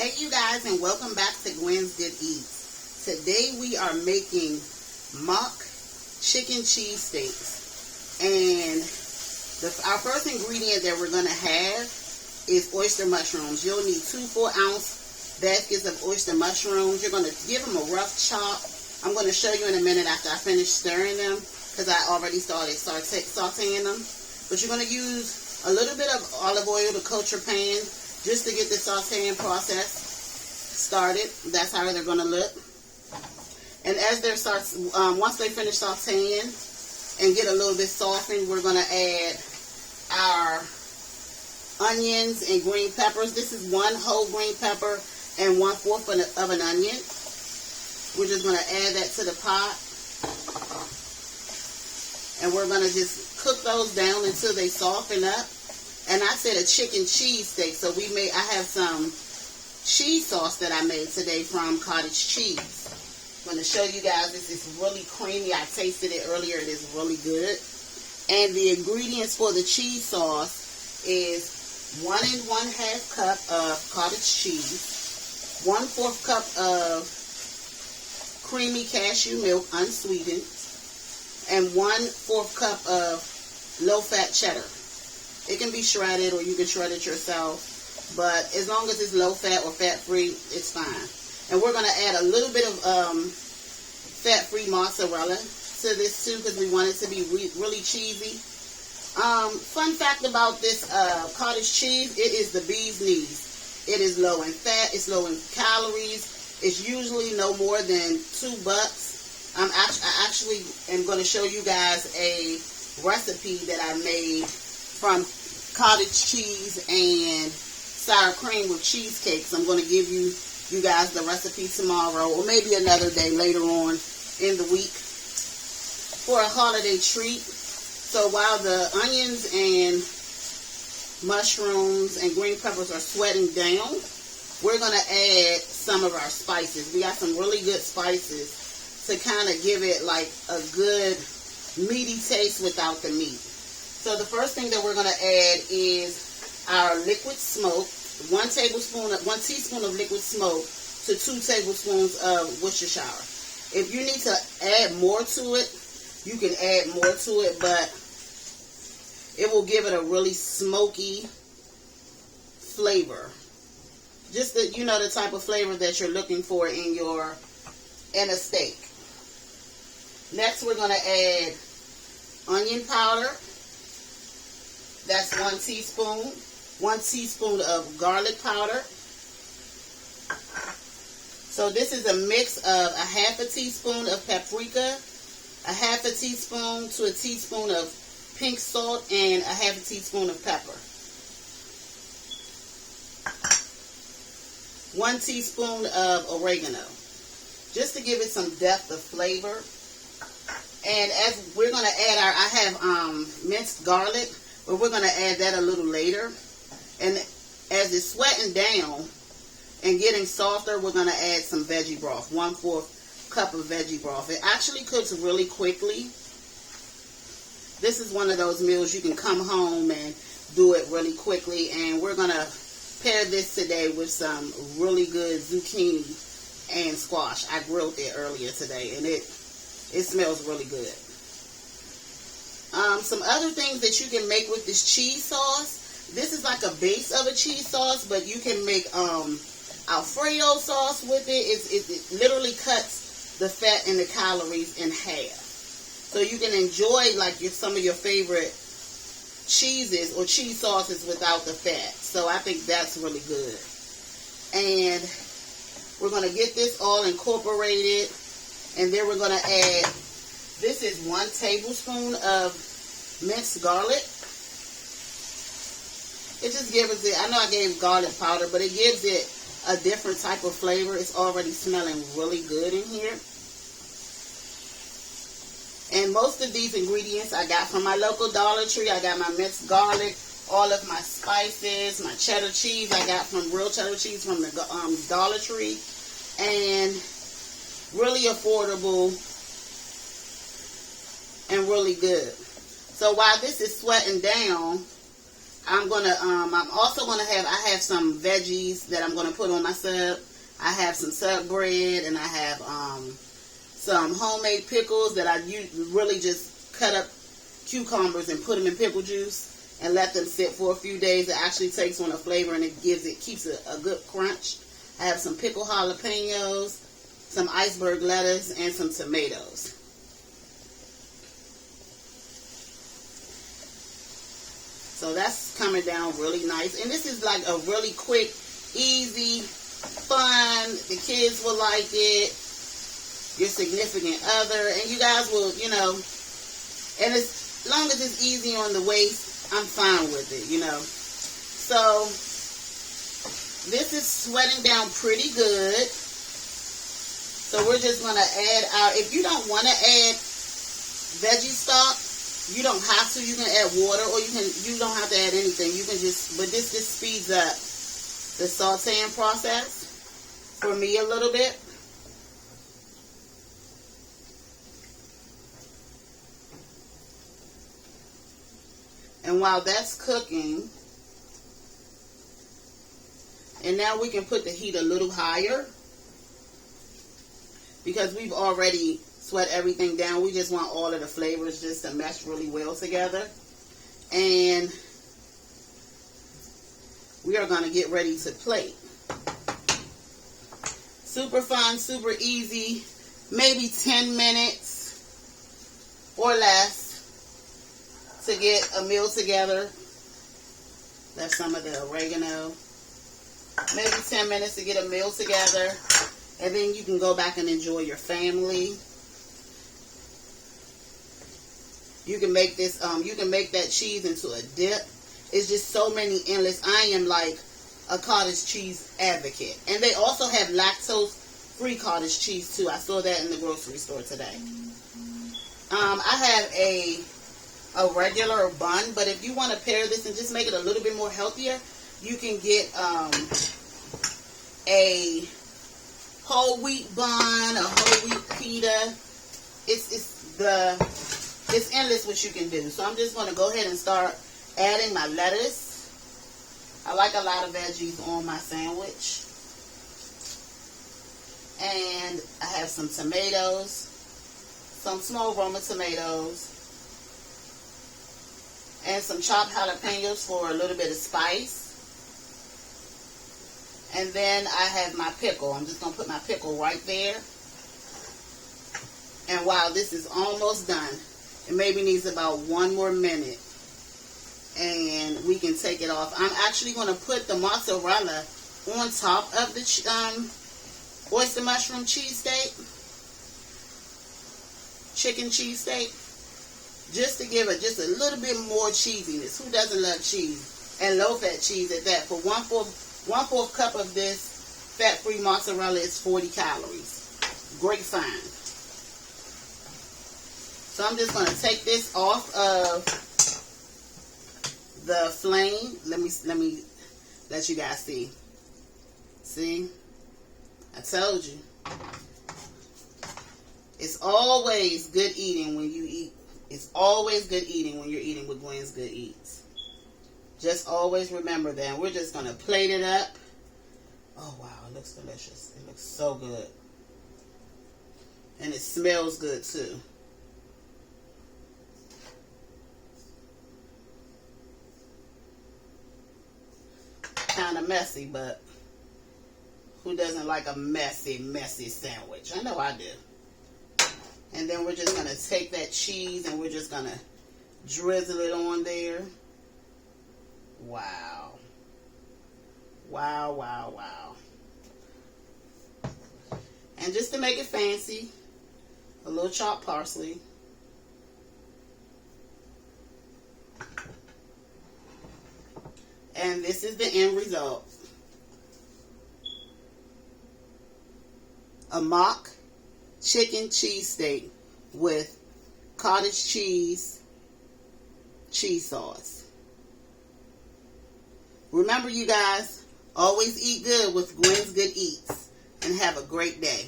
Hey you guys, and welcome back to Gwen's Good Eats. Today we are making mock chicken cheese steaks. And our first ingredient that we're going to have is oyster mushrooms. You'll need 2 4-ounce baskets of oyster mushrooms. You're going to give them a rough chop. I'm going to show you in a minute after I finish stirring them, because I already started sauteing them. But you're going to use a little bit of olive oil to coat your pan, just to get the sauteing process started. That's how they're going to look. And as they're once they finish sauteing and get a little bit softened, we're going to add our onions and green peppers. This is 1 whole green pepper and 1/4 of an onion. We're just going to add that to the pot. And we're going to just cook those down until they soften up. And I said a chicken cheese steak, so I have some cheese sauce that I made today from Cottage cheese. I'm going to show you guys. This is really creamy. I tasted it earlier. It is really good. And the ingredients for the cheese sauce is 1 1/2 cup of cottage cheese, 1/4 cup of creamy cashew milk, unsweetened, and 1/4 cup of low-fat cheddar. It can be shredded or you can shred it yourself, but as long as it's low-fat or fat-free, it's fine. And we're going to add a little bit of fat-free mozzarella to this too, because we want it to be really cheesy. Fun fact about this cottage cheese, it is the bee's knees. It is low in fat, it's low in calories. It's usually no more than $2. I actually am going to show you guys a recipe that I made from cottage cheese and sour cream with cheesecakes. I'm going to give you guys the recipe tomorrow, or maybe another day later on in the week, for a holiday treat. So while the onions and mushrooms and green peppers are sweating down, we're going to add some of our spices. We got some really good spices to kind of give it like a good meaty taste without the meat. So the first thing that we're going to add is our liquid smoke, 1 teaspoon of liquid smoke to 2 tablespoons of Worcestershire. If you need to add more to it, you can add more to it, but it will give it a really smoky flavor. Just the, the type of flavor that you're looking for in a steak. Next, we're going to add onion powder. That's 1 teaspoon. 1 teaspoon of garlic powder. So this is a mix of a 1/2 teaspoon of paprika, a 1/2 teaspoon to a teaspoon of pink salt, and a 1/2 teaspoon of pepper. 1 teaspoon of oregano, just to give it some depth of flavor. And as we're going to add I have minced garlic, but we're going to add that a little later. And as it's sweating down and getting softer, we're going to add some veggie broth, 1/4 cup of veggie broth. It actually cooks really quickly. This is one of those meals you can come home and do it really quickly. And we're going to pair this today with some really good zucchini and squash. I grilled it earlier today, and it smells really good. Some other things that you can make with this cheese sauce. This is like a base of a cheese sauce, but you can make Alfredo sauce with it. It literally cuts the fat and the calories in half. So you can enjoy like some of your favorite cheeses or cheese sauces without the fat. So I think that's really good. And we're going to get this all incorporated. And then we're going to add, this is 1 tablespoon of minced garlic. It just gives it, I know I gave garlic powder, but it gives it a different type of flavor. It's already smelling really good in here. And most of these ingredients I got from my local Dollar Tree. I got my minced garlic, all of my spices, my cheddar cheese I got from real cheddar cheese from the Dollar Tree. And really affordable and really good. So while this is sweating down, I'm also gonna I have some veggies that I'm gonna put on my sub. I have some sub bread, and I have some homemade pickles that I really just cut up cucumbers and put them in pickle juice and let them sit for a few days. It actually takes on a flavor, and keeps a good crunch. I have some pickled jalapenos, some iceberg lettuce, and some tomatoes. So that's coming down really nice. And this is like a really quick, easy, fun. The kids will like it. Your significant other. And you guys will, and as long as it's easy on the waist, I'm fine with it, So this is sweating down pretty good. So we're just going to add if you don't want to add veggie stock, you don't have to. You can add water, or you don't have to add anything. You can but this just speeds up the sauteing process for me a little bit. And while that's cooking, and now we can put the heat a little higher because we've already sweat everything down. We just want all of the flavors just to mesh really well together. And we are going to get ready to plate. Super fun, super easy, maybe 10 minutes or less to get a meal together. That's some of the oregano. Maybe 10 minutes to get a meal together. And then you can go back and enjoy your family. You can make this, you can make that cheese into a dip. It's just so many endless. I am like a cottage cheese advocate. And they also have lactose-free cottage cheese too. I saw that in the grocery store today. I have a regular bun, but if you want to pair this and just make it a little bit more healthier, you can get a whole wheat bun, a whole wheat pita. It's endless what you can do. So I'm just going to go ahead and start adding my lettuce. I like a lot of veggies on my sandwich. And I have some tomatoes, some small Roma tomatoes, and some chopped jalapenos for a little bit of spice. And then I have my pickle. I'm just going to put my pickle right there. And while this is almost done, it maybe needs about 1 more minute, and we can take it off. I'm actually going to put the mozzarella on top of the oyster mushroom cheesesteak, chicken cheesesteak, just to give it just a little bit more cheesiness. Who doesn't love cheese? And low-fat cheese at that. For one-fourth cup of this fat-free mozzarella is 40 calories. Great find. So I'm just going to take this off of the flame. Let me let you guys see. See? I told you. It's always good eating when you eat. It's always good eating when you're eating with Gwen's Good Eats. Just always remember that. We're just going to plate it up. Oh, wow. It looks delicious. It looks so good. And it smells good, too. Kind of messy, but who doesn't like a messy sandwich? I know I do. And then we're just going to take that cheese and we're just going to drizzle it on there. Wow. Wow, wow, wow. And just to make it fancy, a little chopped parsley. And this is the end result. A mock chicken cheesesteak with cottage cheese sauce. Remember, you guys, always eat good with Gwen's Good Eats. And have a great day.